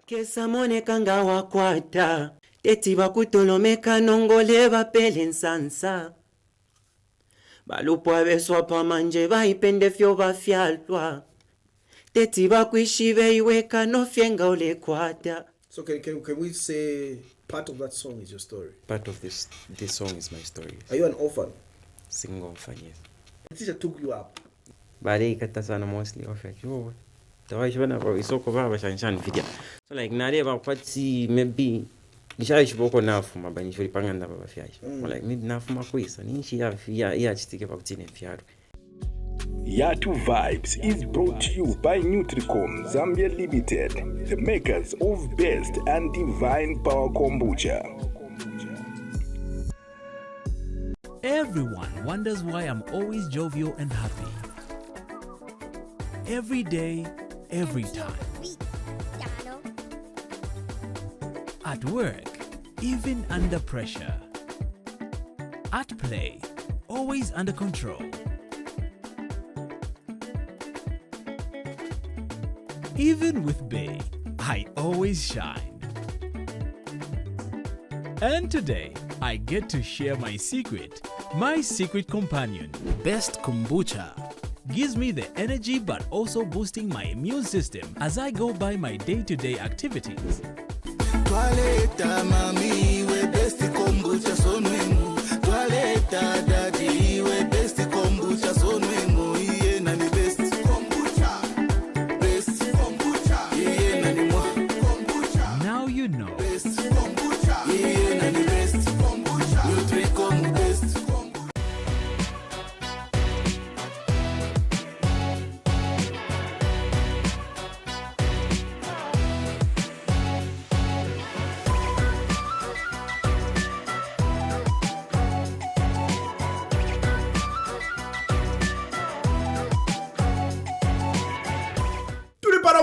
Kesa mone kanga wakwata teti bakutolomeka nongole bapele nsansa balupwa beswa pamanje baipende fyo bafyalwa teti bakwishibe iweka no fyenga ole kwata. So can we say part of that song is your story? Part of this song is my story. Are you an orphan? Single orphan, yes. The teacher took you up. Bale ikata sana mostly orphan. Yo. Tawai shibana bro isoko baba shanshan video. So like nare ba kwati maybe gishaye shiboko nafu mabani shuri panganda baba fyaje. Like maybe nafu makwisa ninshi ya chitike bakutine fyaro. Yatu Vibes is brought to you by Nutricom Zambia Limited, the makers of best and divine power kombucha. Everyone wonders why I'm always jovial and happy. Every day, every time. At work, even under pressure. At play, always under control. Even with Bay, I always shine. And today, I get to share my secret companion, Best Kombucha. Gives me the energy but also boosting my immune system as I go by my day-to-day activities. Toileta mami we best kombucha sonwemu. Toileta daddy we best kombucha sonwemu. Iye nani best kombucha. Best kombucha. Iye nani mo kombucha. Now you know. Best kombucha. Iye nani best kombucha. Nutricom best kombucha.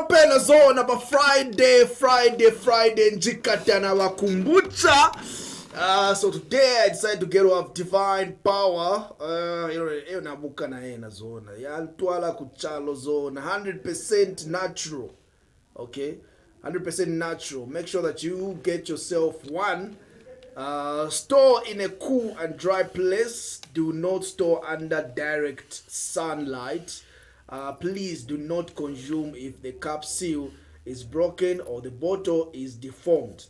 Pena zone about Friday njikatana wa Kombucha. So today I decided to get off divine power. Nabuka na ena zona. Yantwala kuchalo zona. 100% natural. Okay? 100% natural. Make sure that you get yourself one. Store in a cool and dry place. Do not store under direct sunlight. Please do not consume if the cap seal is broken or the bottle is deformed.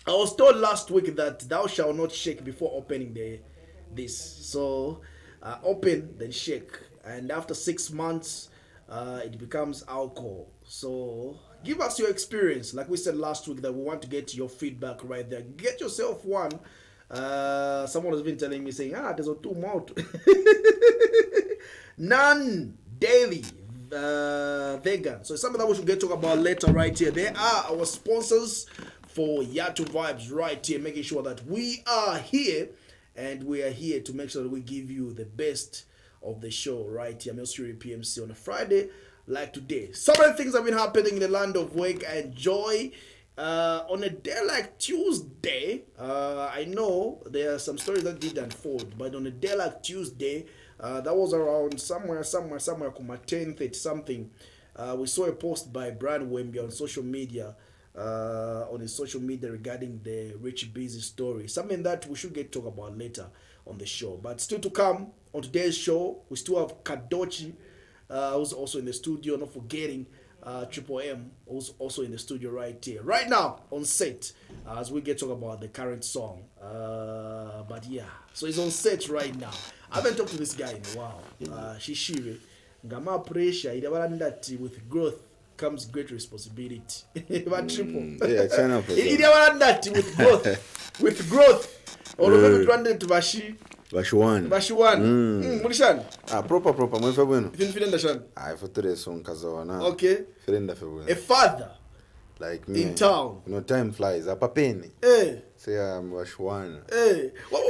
I was told last week that thou shalt not shake before opening this. So open then shake, and after 6 months it becomes alcohol. So give us your experience. Like we said last week that we want to get your feedback right there. Get yourself one. Someone has been telling me saying there's a 2 mouth. None daily vegan. So it's something that we should get talk about later right here. They are our sponsors for Yatu Vibes right here, making sure that we are here and we are here to make sure that we give you the best of the show right here. I'm Yatu PMC on a Friday like today. So many things have been happening in the land of work and joy. On a day like Tuesday, I know there are some stories that did unfold, but on a day like Tuesday, that was around somewhere, kuma 10:30 something. We saw a post by Brian Wemby on social media, regarding the Rich Busy story. Something that we should get talk about later on the show. But still to come on today's show, we still have Kadochi, who's also in the studio. Not forgetting Triple M, who's also in the studio right here, right now on set, as we get talk about the current song. But yeah, so he's on set right now. I haven't talked to this guy in a while. Shishire, Gama pressure, that with growth comes great responsibility. But Triple, that with growth, or maybe to Bashi. Bashuan. Mulishan. Proper. Mwefe bueno. Finda shan. Fotere son kazawana. Okay. Finda fe bueno. A father. Like me. In town. Time flies. Apapeni. Say I'm Bashuan.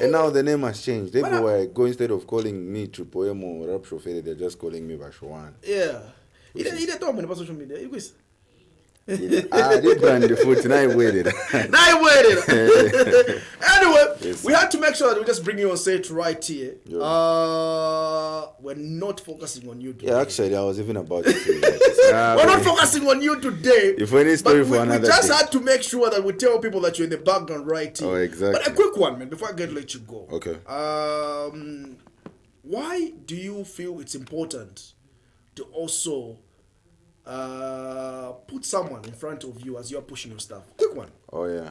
And now the name has changed. They go instead of calling me Triple M or Rap Chauffeur, they're just calling me Bashuan. Yeah. Ide told me on social media. They brand the foot, now I waited. Anyway, Yes. we had to make sure that we just bring you on set right here. Yeah. We're not focusing on you today. Yeah, actually, I was even about to say that. We're not focusing on you today. If any story for another we just day. had to make sure that we tell people that you're in the background right here. Oh, exactly. But a quick one, man, before I get to let you go. Okay. Why do you feel it's important to also put someone in front of you as you're pushing your stuff? Quick one. Oh yeah.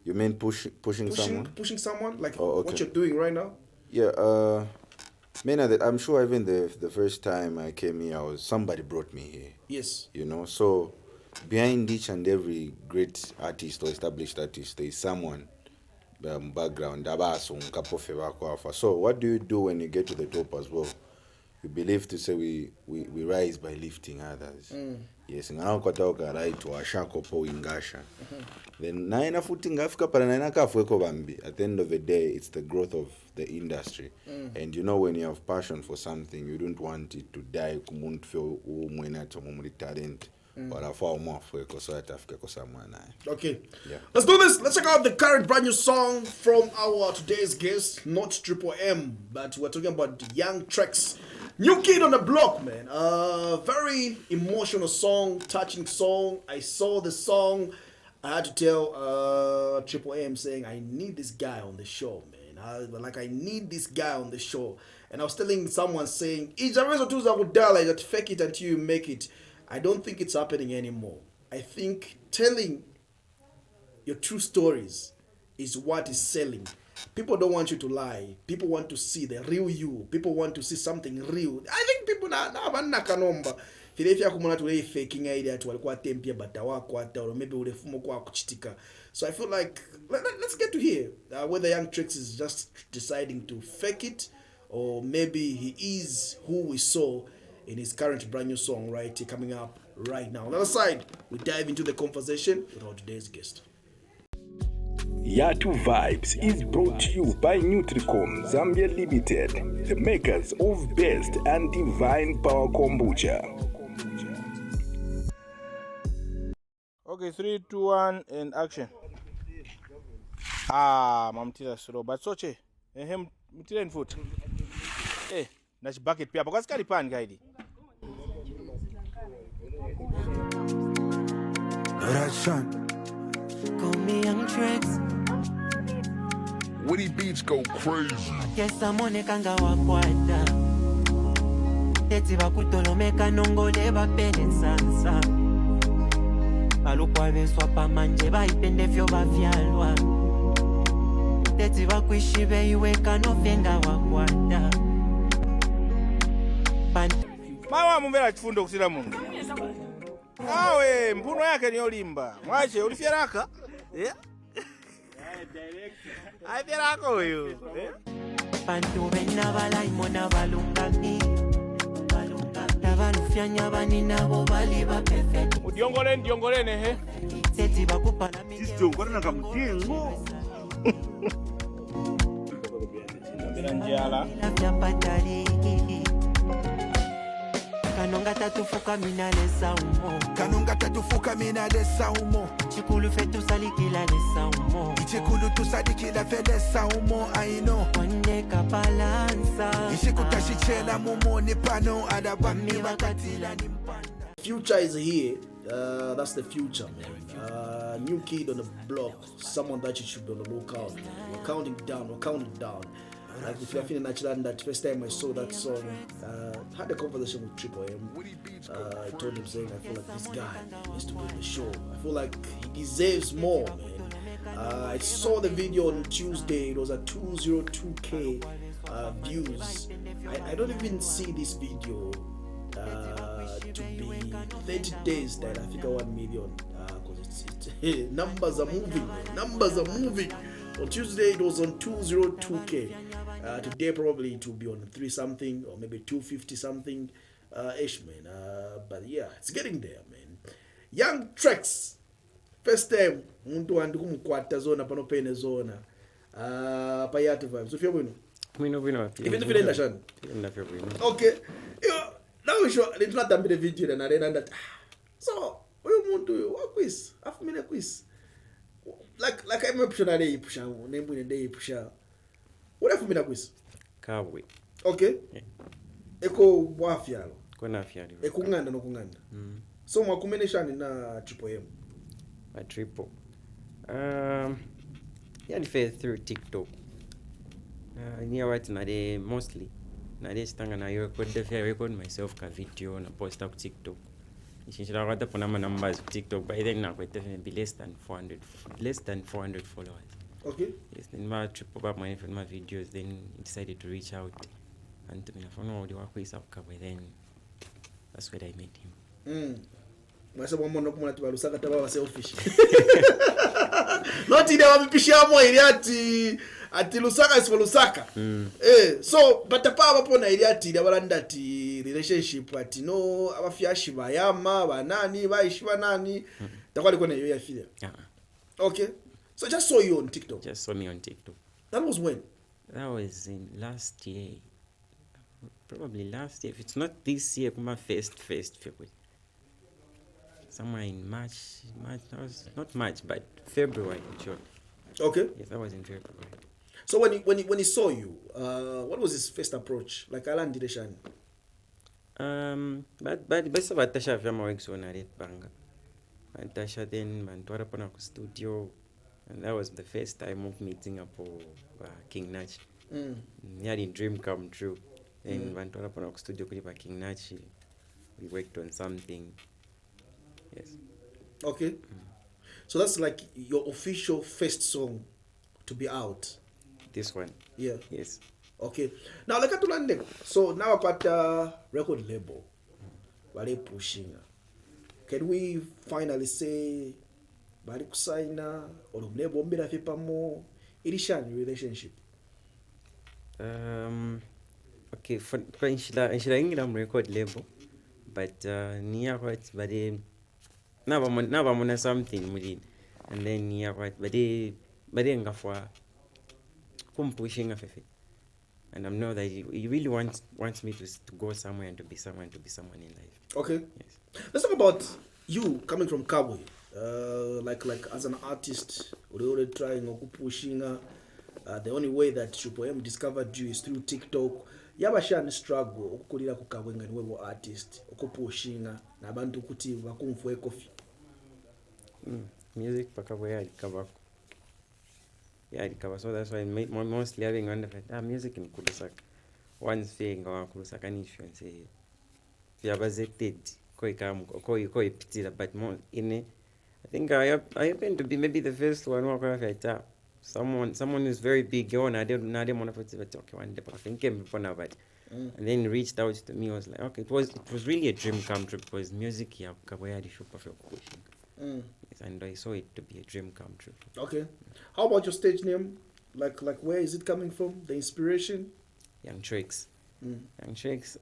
You mean pushing someone? Pushing someone like okay. what you're doing right now? Yeah. I'm sure even the first time I came here, somebody brought me here. Yes. You know, so behind each and every great artist or established artist, there is someone background. So what do you do when you get to the top as well? We believe to say we rise by lifting others. Yes, nganakwata right to ashako po ingasha. Then naina footing Africa para naina kafweko bambi. At the end of the day, it's the growth of the industry. And you know, when you have passion for something, you don't want it to die kumuntu feel umwena to mumuli talent. Okay. Yeah. Let's do this. Let's check out the current brand new song from our today's guest, not Triple M, but we're talking about Young Trex. New kid on the block, man. Very emotional song, touching song. I saw the song. I had to tell Triple M saying, I need this guy on the show, man. I need this guy on the show. And I was telling someone saying, that fake it until you make it. I don't think it's happening anymore. I think telling your true stories is what is selling. People don't want you to lie. People want to see the real you. People want to see something real. I think people now kanomba. Filefia kumona to faking idea to walikuwa tempia batawa kwata or maybe ulefumo kwa kuchitika. So I feel like let's get to hear whether Young Trex is just deciding to fake it or maybe he is who we saw in his current brand new song right here coming up right now. On the other side, we dive into the conversation with our today's guest. Yatu Vibes is brought to you by Nutricom Zambia Limited, the makers of best and divine power kombucha. Okay, 3, 2, 1, and action. Mamtila slow, but soche. Him mtila foot. Eh, nash bucket pia. Because kali pan guide. Call me Young Trex. Woody beats go crazy. Yes, I'm on a kanga wakwata. Teti bakutolomeka nongole bapele sansa. Balukwa beswa pa manje baipende fyo bavyalwa. Teti bakwishibe iweka nofenga wakwata. Mawa mumbela chifundo kusira mungu. Awe, mpuno yake ni olimba. Mwache, ulifieraka? Yeah? Aifieraka huyu. Pantu bena bala imona balungami. Tabalufyanya bani nabo bali ba perfect. Udiongolene he. Teti bakupala mimi. Sisto, ngona kamtingo. Njala. Kanonga tatufuka mina lesa umo. Kanonga tatufuka mina lesa umo. Chikulu fetu salikila lesa umo. Chikulu tusadikila felesa umo. I know. Wande kapalansa. Ishikutashikela mumo ni pano adabami wakatila ni mpanda. Future is here. That's the future, man. New kid on the block. Someone that you should be on the lookout, man. We're counting down. Like if you're feeling natural, that first time I saw that song, had a conversation with Triple M. I told him saying I feel like this guy needs to be on the show. I feel like he deserves more, man. I saw the video on Tuesday. It was at 202K views. I don't even see this video to be 30 days that I think 1 million because it's numbers are moving. On Tuesday it was on 202K. Today probably it will be on 3 something or maybe 250 something ish, man. But yeah, it's getting there, man. Young Trex, first time muntu wandu kumukwata zona pano pene zona pa Yatu Vibes. Ufia bwino? Bwino. Even feel ndashana. Okay. Now we show let's not damn the video and arena that. So, uyu umuntu wakwis afumene kwis like I'm optional day pusha nembune day pusha urafumina kwis Kabwe. okay eko bwafyalo Kona fyali. ekunganda nokunganda so mwakumeneshani na Triple M A triple. Yeah, through TikTok. Near what nade mostly. Nade stanga na record myself ka video na post up TikTok. Ishishira wata pona ma numbers TikTok by then na definitely be less than 400 followers. okay Yes, then my triple up my videos, then decided to reach out and to me I found the work is up by then that's where I met him. Mwasa mwana kumwana tubalusaka tababa selfish. Not ide wapipisha mo ili ati lusaka is for lusaka. So but apa pona ili ati abalanda ati relationship ati no abafyashi bayama banani baishi banani takwali kone yo yafile. Okay. So just saw you on TikTok. Just saw me on TikTok. That was when? That was in last year. Probably last year. If it's not this year, my first February. Somewhere in March, that was not March, but February, sure. Okay. Yes, that was in February. So when he saw you, what was his first approach? Like Alan Direshan? But Tasha Fama works on a banga. And Tasha then Mantora Panaku studio, and that was the first time of meeting up King Nach. Yeah, the dream come true. Then Mantora Panaku studio Kulipa King Nach. We worked on something. Yes. Okay. So that's like your official first song to be out. This one. Yeah. Yes. Okay. Now like atulande. So now about record label. Bali pushing. Can we finally say bali kusaina or label mbira fipa mo ilishani relationship? Okay, for Inshila record label, but near what bali Never mona something within, and then yeah, right. But they ngafwa pushing a fefe, and I know that he really wants me to go somewhere and to be someone in life. Okay. Yes. Let's talk about you coming from Kabwe. Like as an artist, already trying or pushing. The only way that Triple M discovered you is through TikTok. Yabashani struggle okukulira ku Kabwe nga niwe artist okupushinga nabantu kuti bakumfwe coffee. Music pakabwe yalikaba. So that's why mostly having wondered music in Kulusaka. One thing or Kulusaka nation say yabazeted koi pitira, but more in it. I think I happen to be maybe the first one who got someone who's very big. You know, I didn't want to talk one day, but I think and then reached out to me. I was like, okay, it was really a dream come true because music here kabwe the show perfect pushing. Yes, and I saw it to be a dream come true. Okay. How about your stage name? Like where is it coming from? The inspiration? Young Trex. Young Trex.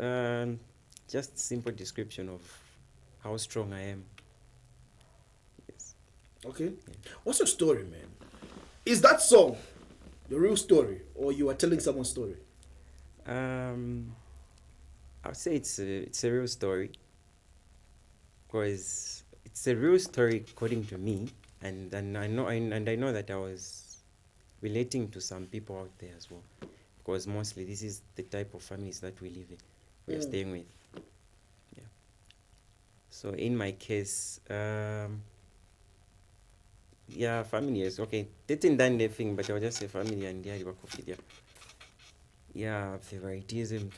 Just simple description of how strong I am. Yes. Okay. Yeah. What's your story, man? Is that song the real story, or you are telling someone's story? I would say it's a real story, because it's a real story according to me, and I know that I was relating to some people out there as well, because mostly this is the type of families that we live in, we are staying with. Yeah. So in my case, yeah, family is okay. They didn't done anything, but I would just say family and yeah, yeah, favoritism.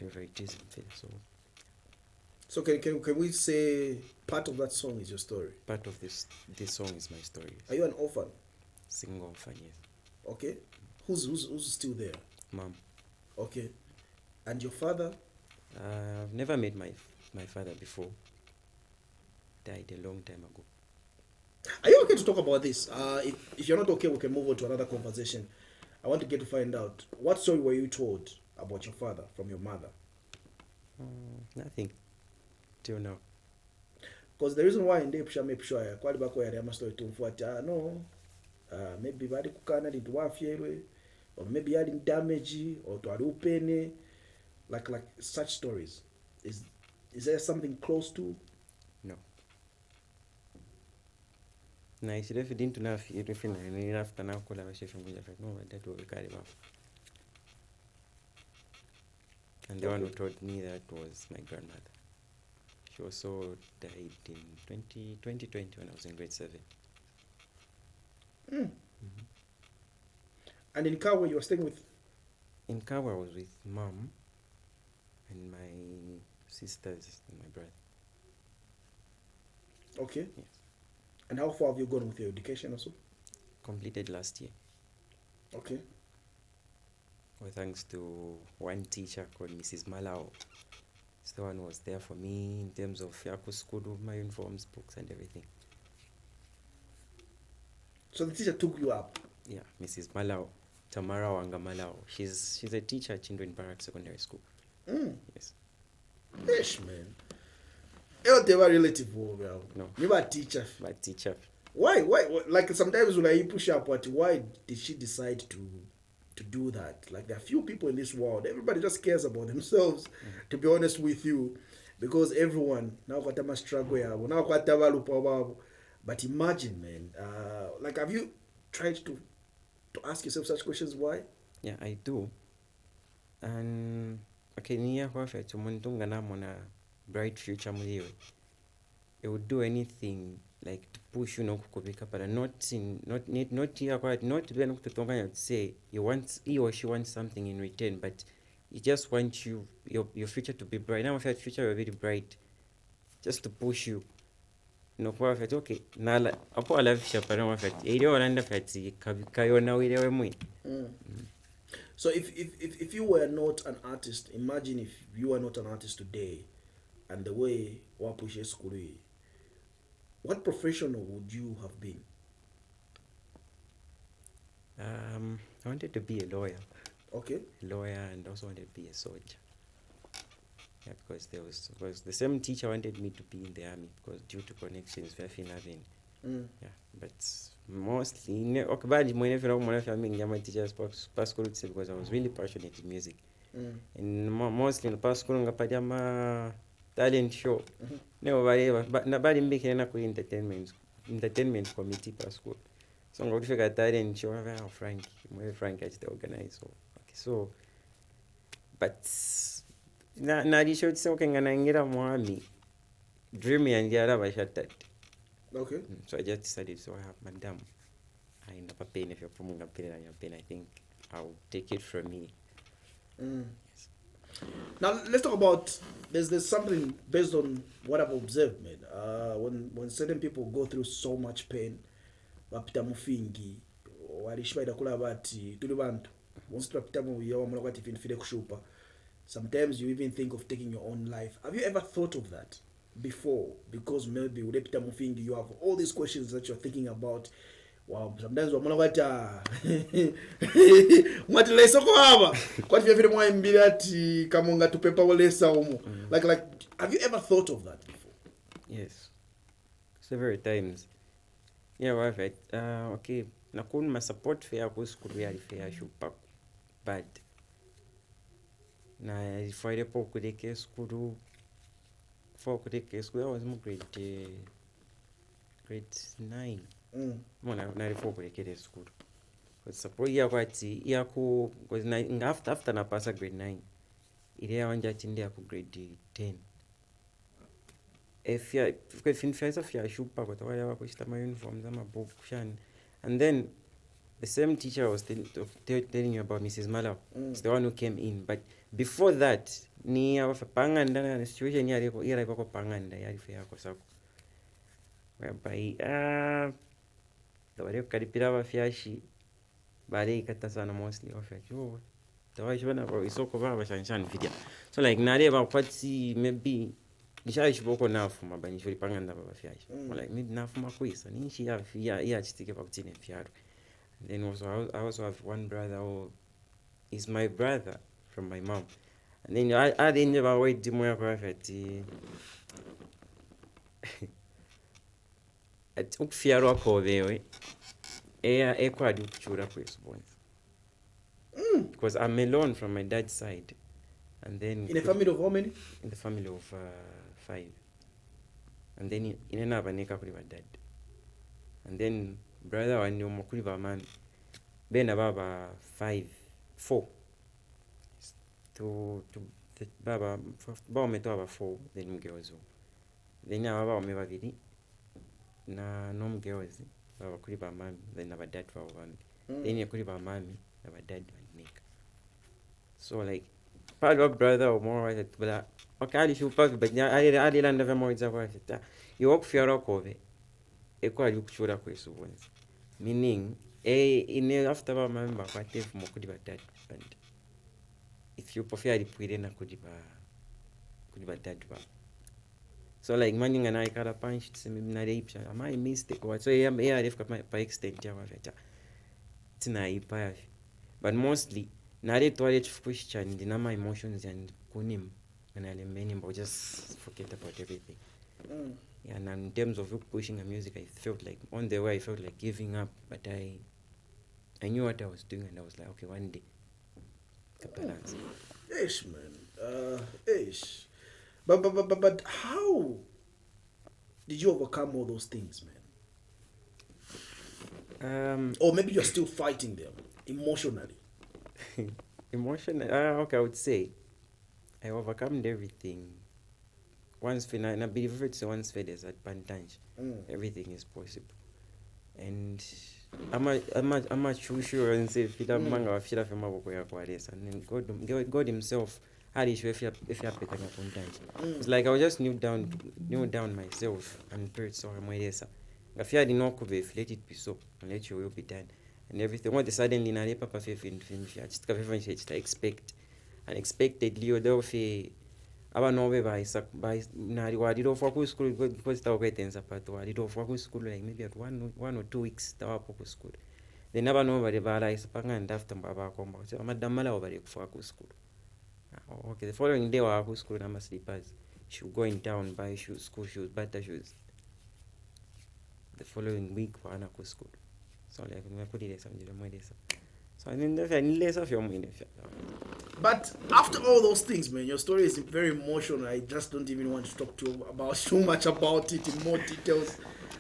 So can we say part of that song is your story? Part of this song is my story. Are you an orphan? Single orphan, yes. Okay. Who's still there? Mom. Okay. And your father? I've never met my father before. Died a long time ago. Are you okay to talk about this? If you're not okay, we can move on to another conversation. I want to get to find out, what story were you told about your father from your mother? Nothing. Till now. Because the reason why in the Psha quite back where I'm story to no, maybe body kukana did wafyelwe, or maybe adding damage or to adupene, like such stories. Is there something close to? No. Nice. If you didn't enough, you didn't enough to now collaboration with your no, that will be carried out. And the one who told me that was my grandmother. She also died in 2020 when I was in grade 7. And in Kawa, you were staying with? In Kawa, I was with mom and my sisters and my brother. Okay. Yes. And how far have you gone with your education also? Completed last year. Okay. Well, thanks to one teacher called Mrs. Malao. It's the one who was there for me in terms of Yaku school, my uniforms, books, and everything. So the teacher took you up? Yeah, Mrs. Malao, Tamara Wanga Malao. She's a teacher at Chindwin Barrack Secondary School. Yes. Ish, man. You don't have a relative over. No. You are a teacher. My teacher. Why? Like sometimes when I push up, why did she decide to do that? Like there are few people in this world. Everybody just cares about themselves. To be honest with you, because everyone now got a struggle now got a. But imagine, man. Like, have you tried to ask yourself such questions? Why? Yeah, I do. And okay, niya kwa fe tumuntunga na mona bright future muliwe. It would do anything like to push you kukubika, but not here quite not to be able to say he or she wants something in return, but you just want your future to be bright. Now if your future will be bright, just to push you. No kwa fe okay. Na apo alafu shapana wa fe. Ile wanaenda fe kayo na ile we mwi. So if you were not an artist, imagine if you were not an artist today, and the way Wapushe School, what profession would you have been? I wanted to be a lawyer. Okay. Lawyer, and also wanted to be a soldier. Yeah, because because the same teacher wanted me to be in the army because due to connections, yeah, but mostly teachers because I was really passionate in music. And mostly in the past school talent show. But nobody making entertainment committee per school. So I'm going to figure talent show Frank has to organize. So but na di show so kenga nangira mwami dream and yara ba shattered. Okay. So I just decided, so I have madam. I end up paying if you're from pain and your pain. I think I'll take it from me. Yes. Now let's talk about there's something based on what I've observed, man. When certain people go through so much pain, bapita mufingi, walishwa idakula bati tuli bantu. Once bapita mu yawa mwana kwati finfide kushupa. Sometimes you even think of taking your own life. Have you ever thought of that before? Because maybe you have all these questions that you're thinking about. Wow, sometimes what lesa ko haba kwati vile mwa mbirati kamonga tu pepa lesa umu. Like have you ever thought of that before? Yes, several times. Yeah, well, right. Okay, nakun ma support fair ko school ya fair shupa bad na ifire po kudeke school for kudeke school I was more grade 9. Mona na rifo kudeke school because support ya kwati ya ku because after na pasa grade 9 ile ya wanja chinde ya ku grade 10 if ya finfeza fya shupa kwa wale wako shita my uniforms ama book shan. And then the same teacher was telling you about Mrs. Malao. It's the one who came in. But before that, ni panganda na situation yari ko panganda yari fea ko sako. Whereby the wale kalipira ba fiashi bale ikata sana mostly of like yo the way shona bro isoko ba shanshan video. So like nare ba kwati maybe nishaje boko nafu mabani shuri panganda ba fiashi. Like mid nafu makwisa ni shi ya chitike ba kutine fiaru. Then also I also have one brother who is my brother from my mom. And then I didn't never wait to my prophet. I took fear of there. I quite do chura because I'm alone from my dad's side. And then in a family of how many? In the family of 5. And then in another neka with my dad. And then brother wani omukuli bamami bena baba 4 to baba bawome to aba 4 then mugyozo then aba bawome babiri na nomugyozi baba kuli bamami then abadad babo bambi then yakuli bamami abadad banika. So like part of brother or more right but okay ali shupa but ali landa vya moja kwa sita you walk fiara kove eko ali kuchura kwesu bonzi meaning in after ba member kwa tef mokudi badad and if you prefer ali puire na kudi badad ba. So like manning and I kara punch tsimi na reipsha am I mistake what so yeah ref pa extent ya wafeta tina ipa but mostly nare twale chifukushi and my emotions and kunim and I many but just forget about everything. Yeah, and in terms of pushing the music, I felt like on the way I felt like giving up, but I knew what I was doing, and I was like, okay, one day, balance. Ish, man. Ish. But how did you overcome all those things, man? Or maybe you're still fighting them emotionally. Emotionally, okay, I would say I overcome everything. Once I believe it's once fed as at Pantanj, everything is possible. And I'm a sure and say Fida Manga of Shira from Maboya and then God himself had issue if you're petting upon Pantanj. It's like I was just knew down myself and prayed so I'm way if I did not could let it be so and let your will be done. And everything what suddenly na papa faith in film just expect unexpectedly or abanobe walirofa ku school because tawakwetenza part walirofa ku school like maybe at 1 or 2 weeks tawapo ku school then abanobe bali balaisa panganda after babakomba kuti amadamala bali kufa ku school. Okay, the following day wa ku school na slippers should go in town buy shoes, school shoes, better shoes. The following week wa ana ku school so like nimekudilesa mjile mwelesa so I mean nilesa fyo mwine. But after all those things, man, your story is very emotional. I just don't even want to talk too much about it in more details.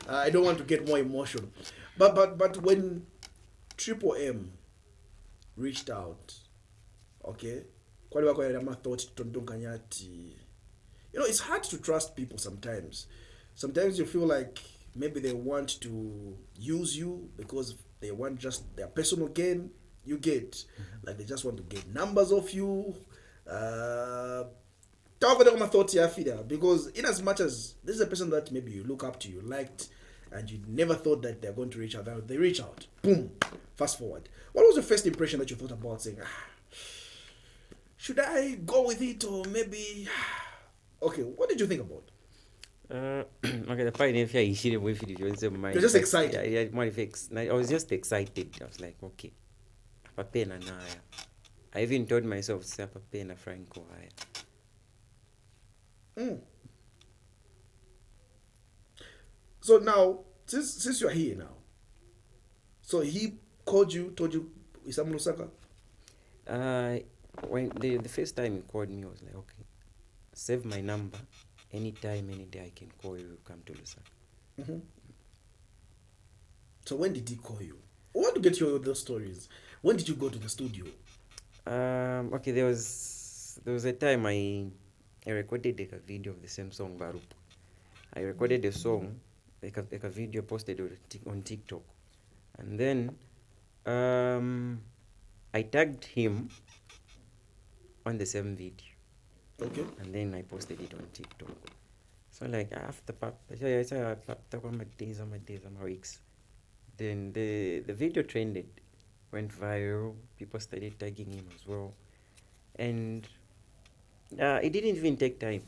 I don't want to get more emotional. But when Triple M reached out, okay, it's hard to trust people sometimes. Sometimes you feel like maybe they want to use you because they want just their personal gain. You get like they just want to get numbers of you. My thoughts here, because in as much as this is a person that maybe you look up to, you liked, and you never thought that they're going to reach out. They reach out, boom. Fast forward. What was the first impression that you thought about saying, should I go with it or maybe? Okay, what did you think about? Okay, the point if you're just excited. Yeah, I was just excited. I was like, okay. Papena na haya. I even told myself say papena Franco haya. So now since you're here now, so he called you, told you Isam Lusaka? When the first time he called me I was like, okay, save my number, anytime, any day I can call you, come to Lusaka. So when did he call you? I want to get your those stories. When did you go to the studio? Okay, there was a time I recorded a video of the same song Barup. I recorded a song, like a video posted on TikTok, and then I tagged him on the same video. Okay. And then I posted it on TikTok. So like after days, weeks, then the video trended. Went viral, people started tagging him as well, and it didn't even take time.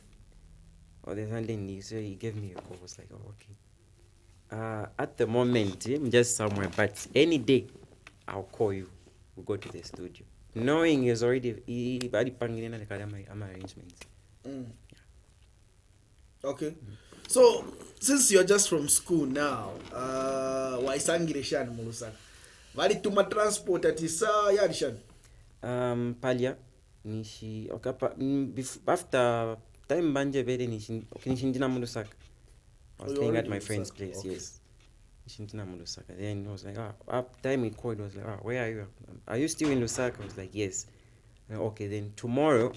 Or then he gave me a call. I was like, oh, okay. At the moment, I'm just somewhere, but any day I'll call you. We'll go to the studio, knowing he's already my arrangements. Okay. So since you're just from school now, why sangirishan mulusak? Vali tuma transport ati saa yarishan. Palia nishi okapa after time banje vele nishi ndina Mulusaka. I was staying at my friend's place. Okay. Yes. Then I was like, up time we called, was like, where are you? Are you still in Lusaka? I was like, yes. Okay, then tomorrow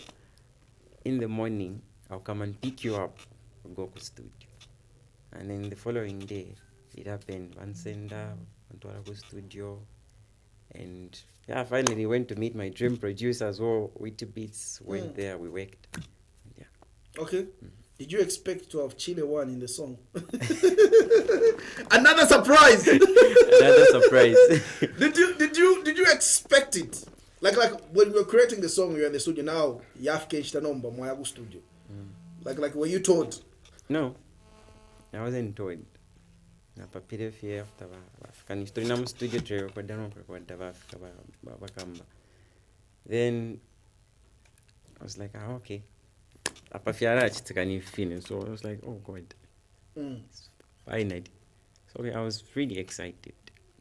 in the morning I'll come and pick you up, we'll go to studio. And then the following day it happened, Vansenda, Antwara studio, and yeah, finally went to meet my dream producer as well. Witty Beats went there, we worked. Yeah. Okay. Did you expect to have Chile 1 in the song? Another surprise. Another surprise. Did you expect it? Like when we were creating the song, we were in the studio. Now Yafke Shtanomba Moyagu studio. Like were you told? No, I wasn't told. Napapire fie after African history na studio trio kwa dano kwa Africa bakamba. Then I was like, okay. Apafiara chitikani finish. So I was like, oh God. Finally. So I was really excited.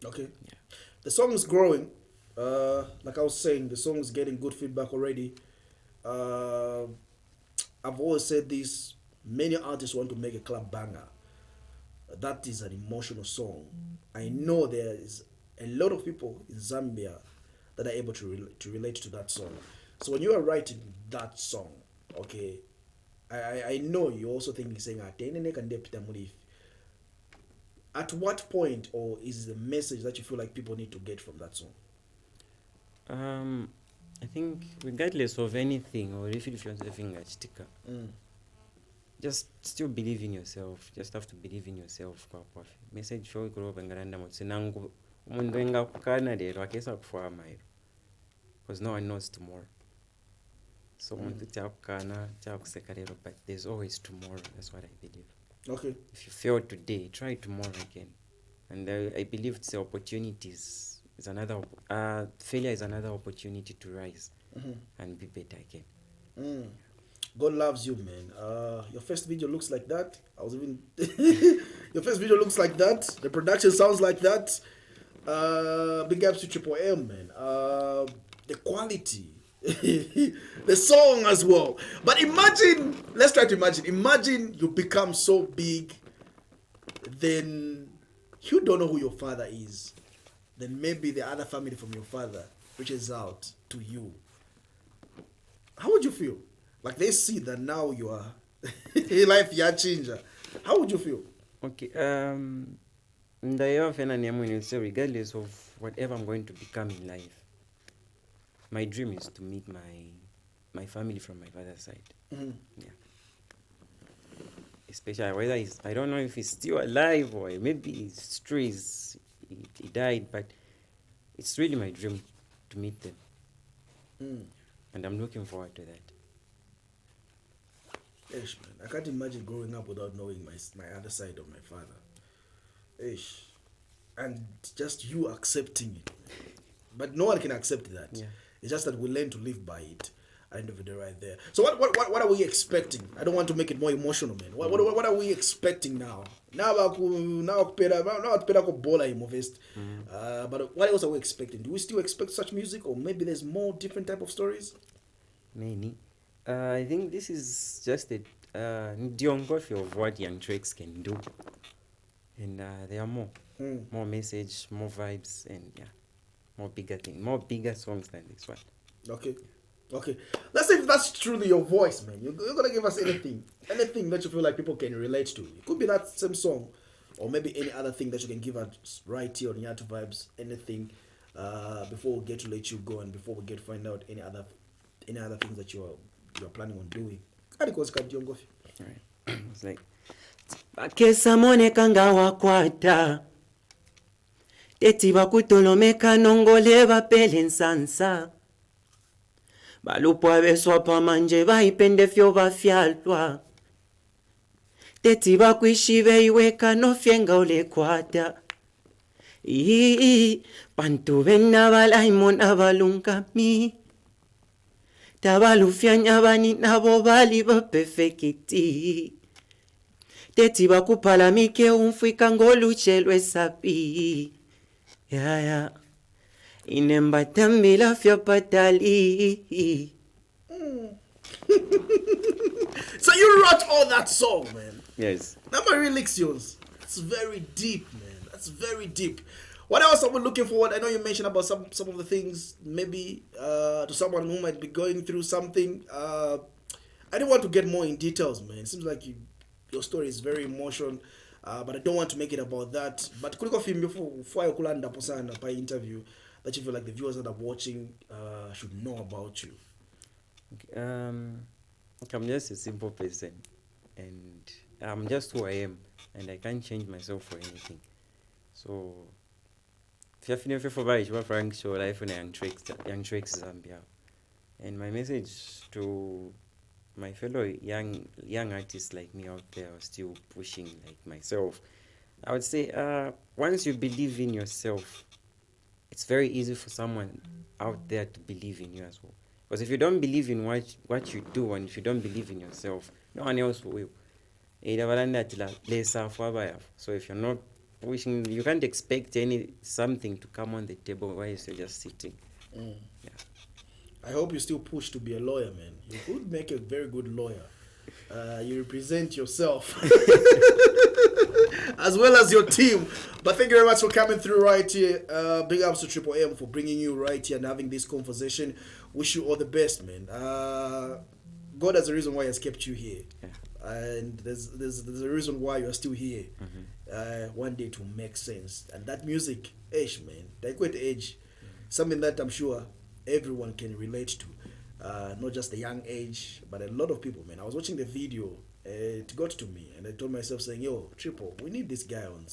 Okay. Yeah. The song is growing. Like I was saying, the song is getting good feedback already. I've always said this, many artists want to make a club banger. That is an emotional song. I know there is a lot of people in Zambia that are able to relate to that song. So when you are writing that song, okay, I know you're also thinking, saying, at what point, or is the message that you feel like people need to get from that song? I think regardless of anything, or if you feel something just still believe in yourself. Just have to believe in yourself. Message show grow bangaranda motsinangu umuntu engakukana lero akesa kufwa mairo. Because no one knows tomorrow. So umuntu tyakukana tyakuseka lero, but there's always tomorrow. That's what I believe. Okay. If you fail today, try tomorrow again. And I believe it's the opportunities. It's another failure is another opportunity to rise and be better again. God loves you, man. Your first video looks like that. Your first video looks like that. The production sounds like that. Big ups to Triple M, man. The quality, the song as well. But imagine, let's try to imagine. Imagine you become so big, then you don't know who your father is. Then maybe the other family from your father reaches out to you. How would you feel? Like they see that now you are life ya changer. How would you feel? Okay. Regardless of whatever I'm going to become in life, my dream is to meet my family from my father's side. Yeah. Especially whether I don't know if he's still alive or maybe he's true, he died, but it's really my dream to meet them. And I'm looking forward to that. Ish, man. I can't imagine growing up without knowing my other side of my father. Ish. And just you accepting it. But no one can accept that. Yeah. It's just that we learn to live by it. End of the day right there. So what are we expecting? I don't want to make it more emotional, man. What are we expecting now? But what else are we expecting? Do we still expect such music, or maybe there's more different type of stories? Many. I think this is just a geography of what young Trex can do. And there are more. More message, more vibes, and yeah, more bigger songs than this one. Okay. Okay. Let's see if that's truly your voice, man. You're going to give us anything that you feel like people can relate to. It could be that same song, or maybe any other thing that you can give us right here on Yatu Vibes. Anything before we get to let you go, and before we get to find out any other things that you're planning on doing. Alright. It's like bakesa monekanga wakwata teti bakutolomeka nongole bapele nsansa balupwa beswapa manje baipende fyo bafyalwa teti bakwishibe iweka nofyenga olekwata bantu benna balaimona balungami tabalufyanya bani nabo bali bapefekiti teti bakupalamike umfika ngoluchelwe sapi ya inemba tambila fya patali. So you wrote all that song, man? yes. Now my lyrics yours. It's very deep, man. That's very deep. What else are we looking forward? I know you mentioned about some of the things, maybe to someone who might be going through something. I didn't want to get more in details, man. It seems like your story is very emotional, but I don't want to make it about that. But kuliko film before I kulanda posana by interview that you feel like the viewers that are watching should know about you. I'm just a simple person, and I'm just who I am, and I can't change myself for anything. So, if you're feeling for Vibes, you're Frank show life on young Trex Zambia, and my message to my fellow young artists like me out there are still pushing like myself, I would say once you believe in yourself, it's very easy for someone out there to believe in you as well. Because if you don't believe in what you do, and if you don't believe in yourself, no one else will. So if you're not pushing, you can't expect something to come on the table while you're just sitting. Yeah. I hope you still push to be a lawyer, man. You could make a very good lawyer. You represent yourself as well as your team. But thank you very much for coming through right here. Big ups to Triple M for bringing you right here and having this conversation. Wish you all the best, man. God has a reason why He has kept you here. Yeah. And there's a reason why you're still here. One day to make sense. And that music, man, that great age, something that I'm sure everyone can relate to. Not just the young age, but a lot of people, man. I was watching the video, it got to me, and I told myself saying, yo, Triple, we need this guy on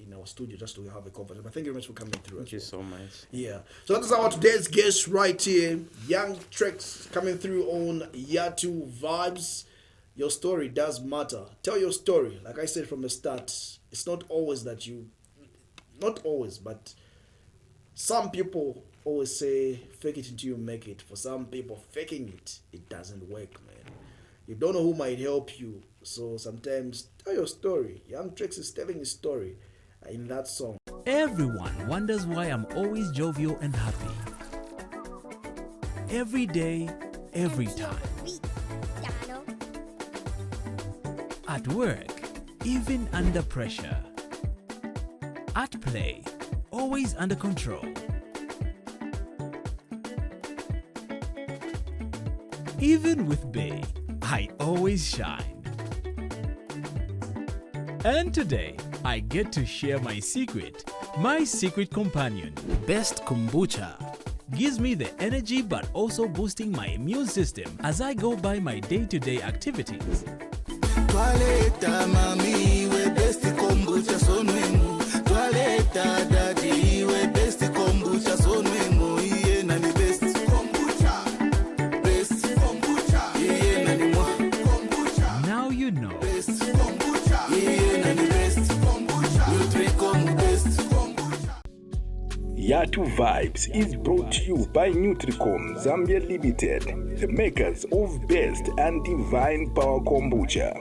in our studio just to have a conversation. But thank you very much for coming through. Thank you so much. Yeah. So that is our today's guest right here. Young Trex coming through on Yatu Vibes. Your story does matter. Tell your story. Like I said from the start, it's not always, but some people always say, fake it until you make it. For some people, faking it doesn't work, man. You don't know who might help you. So sometimes, tell your story. Young Trex is telling his story in that song. Everyone wonders why I'm always jovial and happy. Every day, every time. At work, even under pressure. At play, always under control. Even with Bay, I always shine. And today, I get to share my secret. My secret companion, Best Kombucha, gives me the energy but also boosting my immune system as I go by my day-to-day activities. Toileta mami we best kombucha sonwemu. Toileta daddy we best kombucha sonwemu. Iye nani best kombucha. Best kombucha. Iye nani mo kombucha. Now you know. Best kombucha. Iye nani best kombucha. Nutricom best kombucha. Yatu Vibes is brought to you by Nutricom Zambia Limited, the makers of best and divine power kombucha.